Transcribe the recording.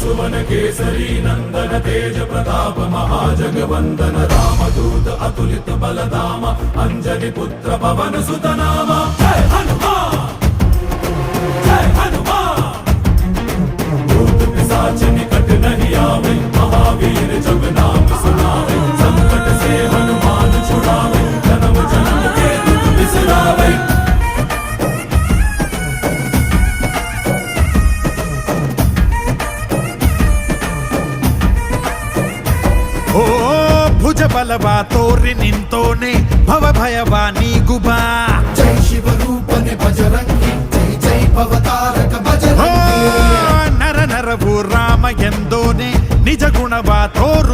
सुवन केसरी नंदन तेज प्रताप महाजगवंदन रामदूत अतुलित बलधाम अंजनी पुत्र पवन सुत नाम जय हनुमान जय हनुमान। भूत पिशाच निकट नहीं आवे महावीर जब नाम सुनावे संकट से हनुमान छुड़ावे जन्म जन्म के दुख बिसरावे। ಓ ಭುಜ ಬಲವ ತೋರಿ ನಿಂತೋನೆ ಭವ ಭಯವ ನೀಗುಬಾ ಜೈ ಶಿವರೂಪನೆ ಬಜರಂಗಿ ಜೈ ಜೈ ಭವತಾರಕ ಬಜರಂಗಿ ನರ ನರವು ರಾಮ ಎಂದೋನೆ ನಿಜ ಗುಣವ ತೋರು